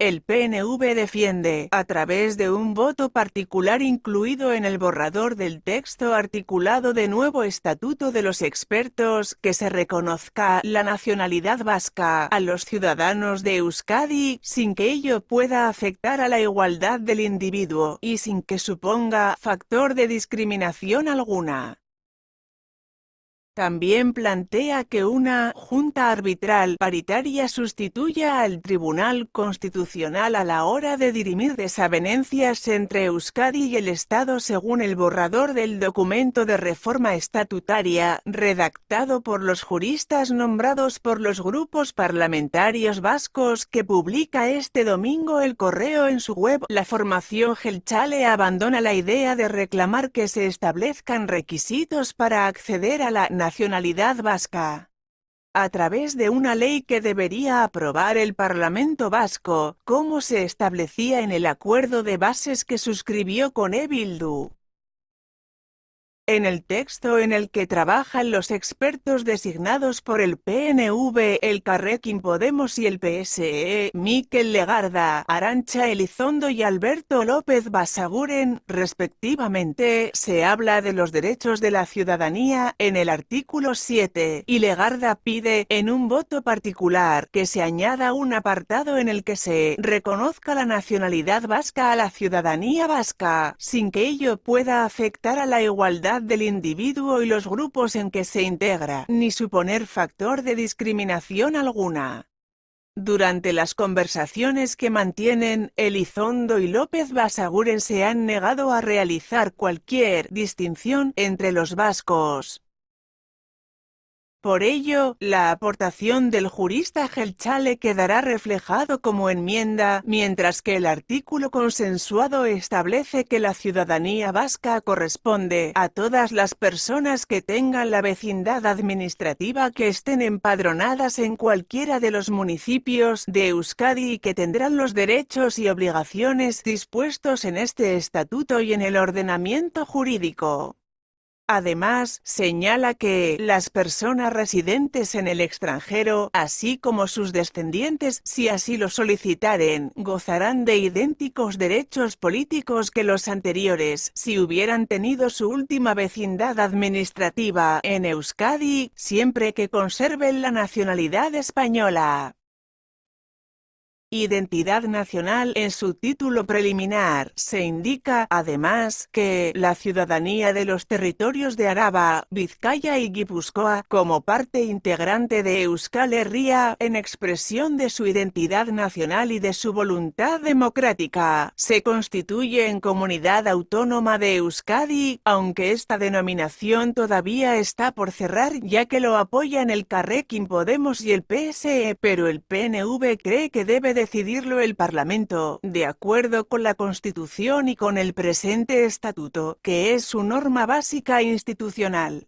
El PNV defiende, a través de un voto particular incluido en el borrador del texto articulado de nuevo Estatuto de los Expertos, que se reconozca la nacionalidad vasca a los ciudadanos de Euskadi, sin que ello pueda afectar a la igualdad del individuo, y sin que suponga factor de discriminación alguna. También plantea que una junta arbitral paritaria sustituya al Tribunal Constitucional a la hora de dirimir desavenencias entre Euskadi y el Estado según el borrador del documento de reforma estatutaria, redactado por los juristas nombrados por los grupos parlamentarios vascos que publica este domingo El Correo en su web. La formación Jeltzale abandona la idea de reclamar que se establezcan requisitos para acceder a la nacionalidad vasca a través de una ley que debería aprobar el Parlamento vasco, como se establecía en el acuerdo de bases que suscribió con E Bildu. En el texto en el que trabajan los expertos designados por el PNV, Elkarrekin Podemos y el PSE, Mikel Legarda, Arantxa Elizondo y Alberto López Basaguren, respectivamente, se habla de los derechos de la ciudadanía en el artículo 7, y Legarda pide, en un voto particular, que se añada un apartado en el que se reconozca la nacionalidad vasca a la ciudadanía vasca, sin que ello pueda afectar a la igualdad del individuo y los grupos en que se integra, ni suponer factor de discriminación alguna. Durante las conversaciones que mantienen, Elizondo y López Basaguren se han negado a realizar cualquier distinción entre los vascos. Por ello, la aportación del jurista Jeltzale quedará reflejado como enmienda, mientras que el artículo consensuado establece que la ciudadanía vasca corresponde a todas las personas que tengan la vecindad administrativa que estén empadronadas en cualquiera de los municipios de Euskadi y que tendrán los derechos y obligaciones dispuestos en este estatuto y en el ordenamiento jurídico. Además, señala que las personas residentes en el extranjero, así como sus descendientes, si así lo solicitaren, gozarán de idénticos derechos políticos que los anteriores, si hubieran tenido su última vecindad administrativa en Euskadi, siempre que conserven la nacionalidad española. Identidad nacional. En su título preliminar se indica, además, que la ciudadanía de los territorios de Araba, Vizcaya y Guipúzcoa, como parte integrante de Euskal Herria, en expresión de su identidad nacional y de su voluntad democrática, se constituye en Comunidad Autónoma de Euskadi, aunque esta denominación todavía está por cerrar ya que lo apoyan el Elkarrekin Podemos y el PSE, pero el PNV cree que debe decidirlo el Parlamento, de acuerdo con la Constitución y con el presente estatuto, que es su norma básica institucional.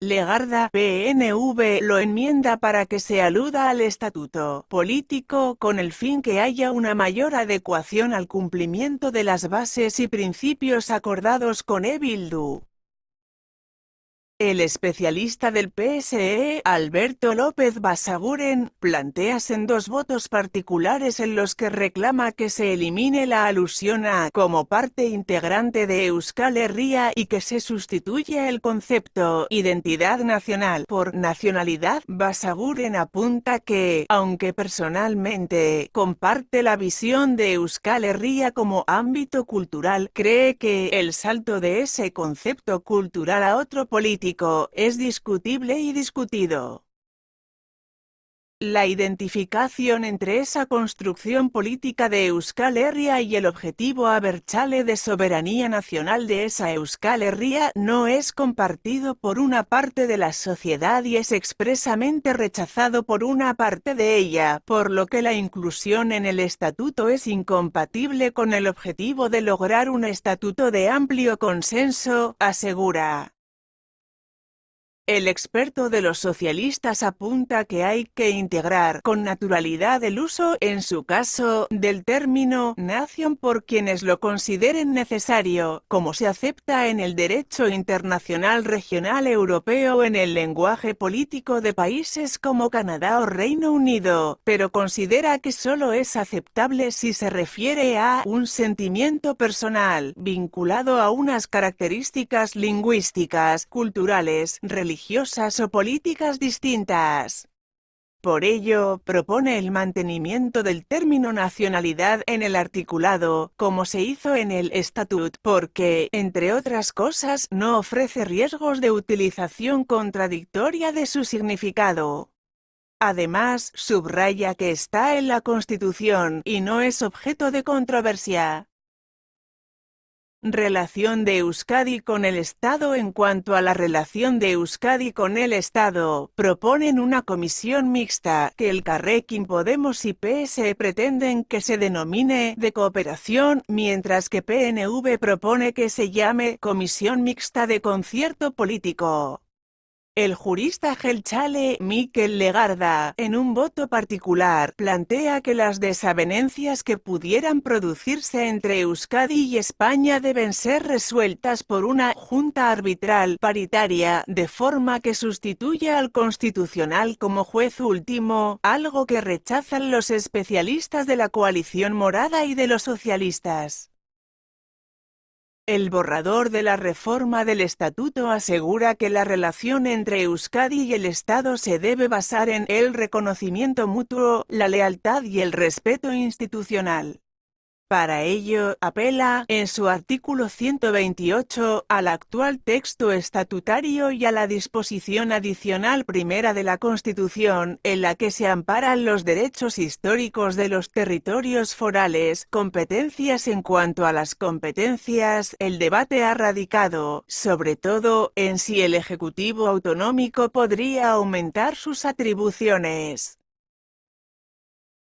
Legarda, PNV, lo enmienda para que se aluda al estatuto político con el fin que haya una mayor adecuación al cumplimiento de las bases y principios acordados con E Bildu. El especialista del PSE, Alberto López Basaguren, plantea en dos votos particulares en los que reclama que se elimine la alusión a como parte integrante de Euskal Herria y que se sustituya el concepto identidad nacional por nacionalidad. Basaguren apunta que, aunque personalmente comparte la visión de Euskal Herria como ámbito cultural, cree que el salto de ese concepto cultural a otro político es discutible y discutido. La identificación entre esa construcción política de Euskal Herria y el objetivo abertzale de soberanía nacional de esa Euskal Herria no es compartido por una parte de la sociedad y es expresamente rechazado por una parte de ella, por lo que la inclusión en el estatuto es incompatible con el objetivo de lograr un estatuto de amplio consenso, asegura. El experto de los socialistas apunta que hay que integrar con naturalidad el uso, en su caso, del término nación por quienes lo consideren necesario, como se acepta en el derecho internacional regional europeo en el lenguaje político de países como Canadá o Reino Unido, pero considera que solo es aceptable si se refiere a un sentimiento personal, vinculado a unas características lingüísticas, culturales, religiosas o políticas distintas. Por ello, propone el mantenimiento del término nacionalidad en el articulado, como se hizo en el Estatut, porque, entre otras cosas, no ofrece riesgos de utilización contradictoria de su significado. Además, subraya que está en la Constitución y no es objeto de controversia. Relación de Euskadi con el Estado. En cuanto a la relación de Euskadi con el Estado, proponen una comisión mixta, que Elkarrekin Podemos y PS pretenden que se denomine de cooperación, mientras que PNV propone que se llame Comisión Mixta de Concierto Político. El jurista Jeltzale Mikel Legarda, en un voto particular, plantea que las desavenencias que pudieran producirse entre Euskadi y España deben ser resueltas por una junta arbitral paritaria, de forma que sustituya al Constitucional como juez último, algo que rechazan los especialistas de la coalición morada y de los socialistas. El borrador de la reforma del Estatuto asegura que la relación entre Euskadi y el Estado se debe basar en el reconocimiento mutuo, la lealtad y el respeto institucional. Para ello, apela, en su artículo 128, al actual texto estatutario y a la disposición adicional primera de la Constitución, en la que se amparan los derechos históricos de los territorios forales, competencias. En cuanto a las competencias, el debate ha radicado, sobre todo, en si el Ejecutivo autonómico podría aumentar sus atribuciones.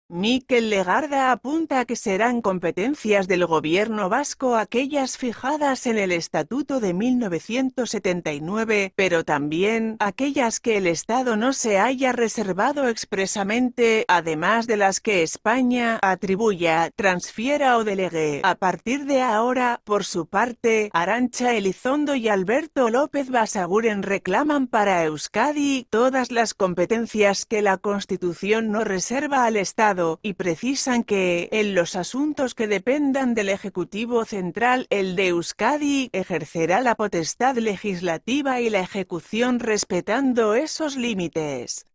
Mikel Legarda apunta a que serán competencias del gobierno vasco aquellas fijadas en el Estatuto de 1979, pero también aquellas que el Estado no se haya reservado expresamente, además de las que España atribuya, transfiera o delegue. A partir de ahora, por su parte, Arantxa Elizondo y Alberto López Basaguren reclaman para Euskadi todas las competencias que la Constitución no reserva al Estado, y precisan que, en los asuntos que dependan del Ejecutivo Central, el de Euskadi ejercerá la potestad legislativa y la ejecución respetando esos límites.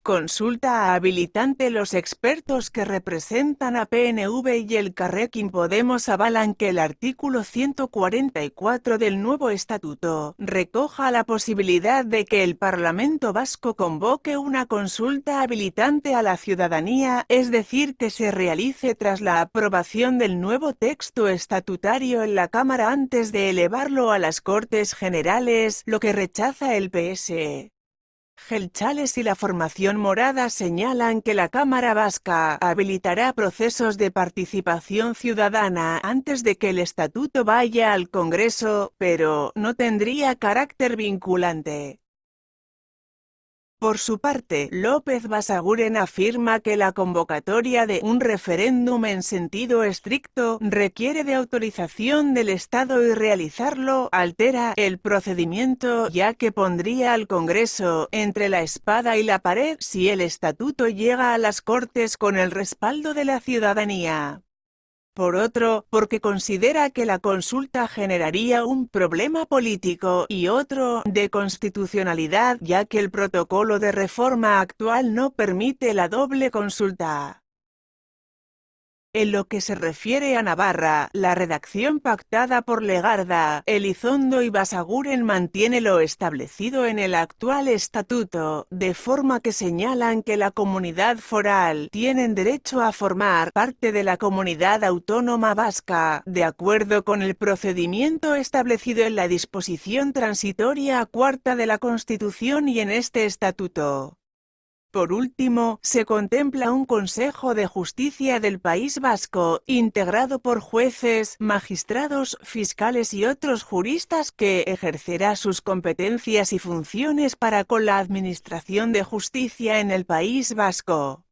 Consulta habilitante. Los expertos que representan a PNV y Elkarrekin Podemos avalan que el artículo 144 del nuevo estatuto recoja la posibilidad de que el Parlamento Vasco convoque una consulta habilitante a la ciudadanía, es decir, que se realice tras la aprobación del nuevo texto estatutario en la Cámara antes de elevarlo a las Cortes Generales, lo que rechaza el PS. Jeltzales y la formación morada señalan que la Cámara Vasca habilitará procesos de participación ciudadana antes de que el estatuto vaya al Congreso, pero no tendría carácter vinculante. Por su parte, López Basaguren afirma que la convocatoria de un referéndum en sentido estricto requiere de autorización del Estado y realizarlo altera el procedimiento, ya que pondría al Congreso entre la espada y la pared si el estatuto llega a las Cortes con el respaldo de la ciudadanía. Por otro, porque considera que la consulta generaría un problema político y otro de constitucionalidad, ya que el protocolo de reforma actual no permite la doble consulta. En lo que se refiere a Navarra, la redacción pactada por Legarda, Elizondo y Basaguren mantiene lo establecido en el actual estatuto, de forma que señalan que la comunidad foral tienen derecho a formar parte de la comunidad autónoma vasca, de acuerdo con el procedimiento establecido en la disposición transitoria cuarta de la Constitución y en este estatuto. Por último, se contempla un Consejo de Justicia del País Vasco, integrado por jueces, magistrados, fiscales y otros juristas que ejercerá sus competencias y funciones para con la administración de justicia en el País Vasco.